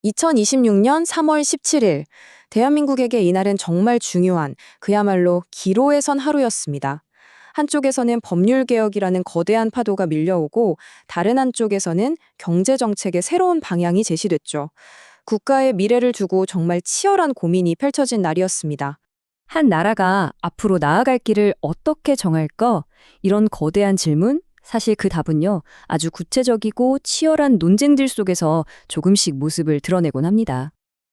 2026년 3월 17일, 대한민국에게 이날은 정말 중요한, 그야말로 기로에 선 하루였습니다. 한쪽에서는 법률개혁이라는 거대한 파도가 밀려오고, 다른 한쪽에서는 경제정책의 새로운 방향이 제시됐죠. 국가의 미래를 두고 정말 치열한 고민이 펼쳐진 날이었습니다. 한 나라가 앞으로 나아갈 길을 어떻게 정할까? 이런 거대한 질문? 사실 그 답은요, 아주 구체적이고 치열한 논쟁들 속에서 조금씩 모습을 드러내곤 합니다.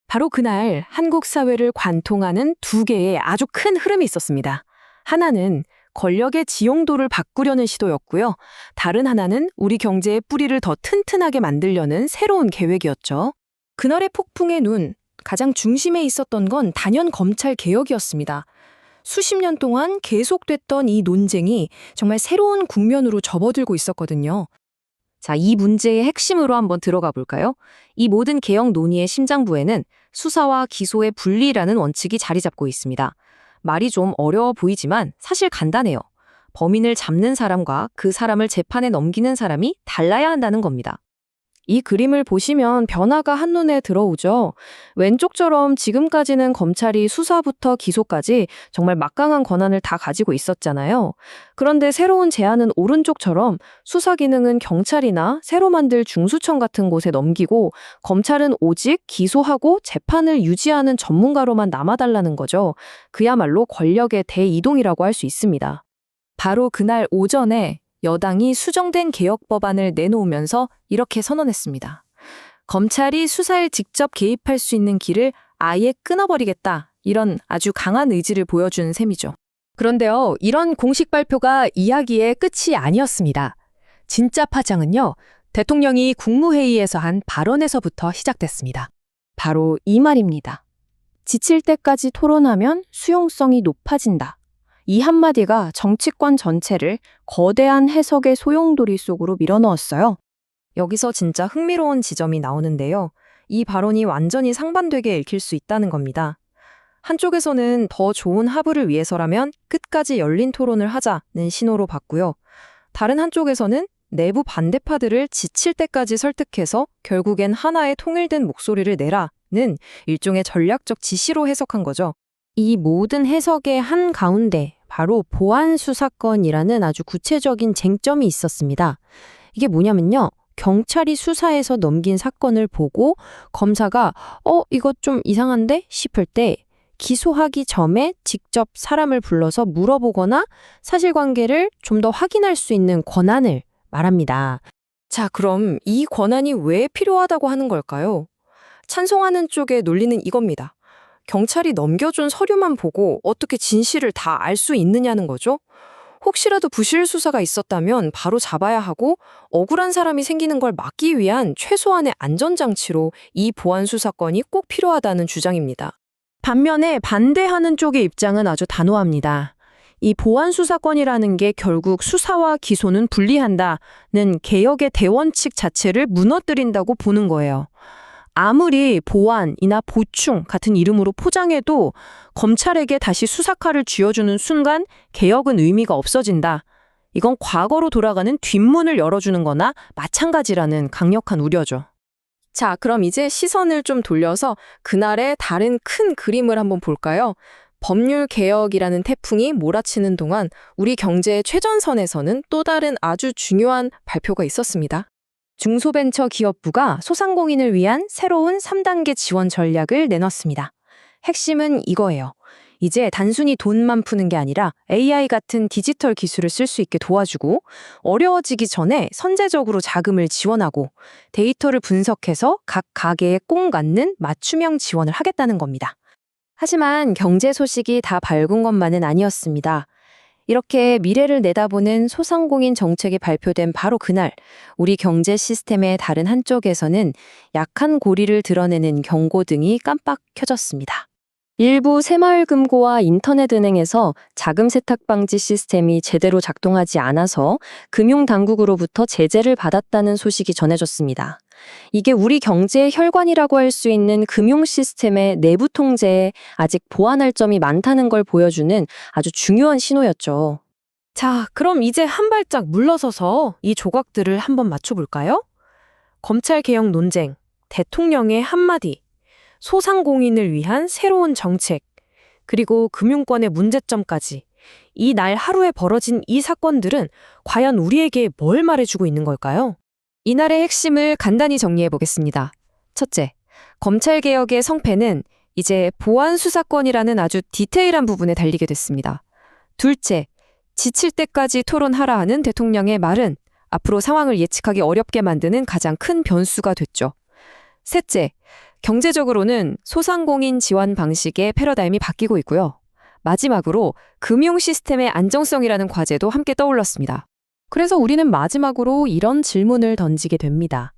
바로 그날 한국 사회를 관통하는 두 개의 아주 큰 흐름이 있었습니다. 하나는 권력의 지용도를 바꾸려는 시도였고요. 다른 하나는 우리 경제의 뿌리를 더 튼튼하게 만들려는 새로운 계획이었죠. 그날의 폭풍의 눈, 가장 중심에 있었던 건 단연 검찰 개혁이었습니다. 수십 년 동안 계속됐던 이 논쟁이 정말 새로운 국면으로 접어들고 있었거든요. 자, 이 문제의 핵심으로 한번 들어가 볼까요? 이 모든 개혁 논의의 심장부에는 수사와 기소의 분리라는 원칙이 자리 잡고 있습니다. 말이 좀 어려워 보이지만 사실 간단해요. 범인을 잡는 사람과 그 사람을 재판에 넘기는 사람이 달라야 한다는 겁니다. 이 그림을 보시면 변화가 한눈에 들어오죠. 왼쪽처럼 지금까지는 검찰이 수사부터 기소까지 정말 막강한 권한을 다 가지고 있었잖아요. 그런데 새로운 제안은 오른쪽처럼 수사 기능은 경찰이나 새로 만들 중수청 같은 곳에 넘기고 검찰은 오직 기소하고 재판을 유지하는 전문가로만 남아달라는 거죠. 그야말로 권력의 대이동이라고 할 수 있습니다. 바로 그날 오전에 여당이 수정된 개혁 법안을 내놓으면서 이렇게 선언했습니다. 검찰이 수사에 직접 개입할 수 있는 길을 아예 끊어버리겠다. 이런 아주 강한 의지를 보여준 셈이죠. 그런데요, 이런 공식 발표가 이야기의 끝이 아니었습니다. 진짜 파장은요, 대통령이 국무회의에서 한 발언에서부터 시작됐습니다. 바로 이 말입니다. 지칠 때까지 토론하면 수용성이 높아진다. 이 한마디가 정치권 전체를 거대한 해석의 소용돌이 속으로 밀어넣었어요. 여기서 진짜 흥미로운 지점이 나오는데요. 이 발언이 완전히 상반되게 읽힐 수 있다는 겁니다. 한쪽에서는 더 좋은 합의를 위해서라면 끝까지 열린 토론을 하자는 신호로 봤고요. 다른 한쪽에서는 내부 반대파들을 지칠 때까지 설득해서 결국엔 하나의 통일된 목소리를 내라는 일종의 전략적 지시로 해석한 거죠. 이 모든 해석의 한가운데 바로 보안수사권이라는 아주 구체적인 쟁점이 있었습니다. 이게 뭐냐면요. 경찰이 수사해서 넘긴 사건을 보고 검사가 이거 좀 이상한데? 싶을 때 기소하기 전에 직접 사람을 불러서 물어보거나 사실관계를 좀 더 확인할 수 있는 권한을 말합니다. 자, 그럼 이 권한이 왜 필요하다고 하는 걸까요? 찬성하는 쪽의 논리는 이겁니다. 경찰이 넘겨준 서류만 보고 어떻게 진실을 다 알 수 있느냐는 거죠? 혹시라도 부실 수사가 있었다면 바로 잡아야 하고 억울한 사람이 생기는 걸 막기 위한 최소한의 안전장치로 이 보안수사권이 꼭 필요하다는 주장입니다. 반면에 반대하는 쪽의 입장은 아주 단호합니다. 이 보안수사권이라는 게 결국 수사와 기소는 분리한다는 개혁의 대원칙 자체를 무너뜨린다고 보는 거예요. 아무리 보완이나 보충 같은 이름으로 포장해도 검찰에게 다시 수사칼을 쥐어주는 순간 개혁은 의미가 없어진다. 이건 과거로 돌아가는 뒷문을 열어주는 거나 마찬가지라는 강력한 우려죠. 자, 그럼 이제 시선을 좀 돌려서 그날의 다른 큰 그림을 한번 볼까요? 법률 개혁이라는 태풍이 몰아치는 동안 우리 경제의 최전선에서는 또 다른 아주 중요한 발표가 있었습니다. 중소벤처기업부가 소상공인을 위한 새로운 3단계 지원 전략을 내놨습니다. 핵심은 이거예요. 이제 단순히 돈만 푸는 게 아니라 AI 같은 디지털 기술을 쓸 수 있게 도와주고 어려워지기 전에 선제적으로 자금을 지원하고 데이터를 분석해서 각 가게에 꼭 맞는 맞춤형 지원을 하겠다는 겁니다. 하지만 경제 소식이 다 밝은 것만은 아니었습니다. 이렇게 미래를 내다보는 소상공인 정책이 발표된 바로 그날, 우리 경제 시스템의 다른 한쪽에서는 약한 고리를 드러내는 경고등이 깜빡 켜졌습니다. 일부 새마을금고와 인터넷은행에서 자금 세탁 방지 시스템이 제대로 작동하지 않아서 금융당국으로부터 제재를 받았다는 소식이 전해졌습니다. 이게 우리 경제의 혈관이라고 할 수 있는 금융 시스템의 내부 통제에 아직 보완할 점이 많다는 걸 보여주는 아주 중요한 신호였죠. 자, 그럼 이제 한 발짝 물러서서 이 조각들을 한번 맞춰볼까요? 검찰 개혁 논쟁, 대통령의 한마디, 소상공인을 위한 새로운 정책, 그리고 금융권의 문제점까지 이 날 하루에 벌어진 이 사건들은 과연 우리에게 뭘 말해주고 있는 걸까요? 이날의 핵심을 간단히 정리해 보겠습니다. 첫째, 검찰개혁의 성패는 이제 보안수사권이라는 아주 디테일한 부분에 달리게 됐습니다. 둘째, 지칠 때까지 토론하라 하는 대통령의 말은 앞으로 상황을 예측하기 어렵게 만드는 가장 큰 변수가 됐죠. 셋째, 경제적으로는 소상공인 지원 방식의 패러다임이 바뀌고 있고요. 마지막으로 금융 시스템의 안정성이라는 과제도 함께 떠올랐습니다. 그래서 우리는 마지막으로 이런 질문을 던지게 됩니다.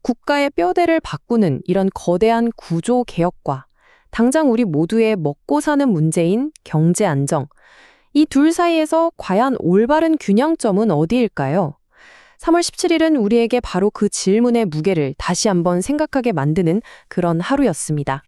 국가의 뼈대를 바꾸는 이런 거대한 구조 개혁과 당장 우리 모두의 먹고 사는 문제인 경제 안정, 이 둘 사이에서 과연 올바른 균형점은 어디일까요? 3월 17일은 우리에게 바로 그 질문의 무게를 다시 한번 생각하게 만드는 그런 하루였습니다.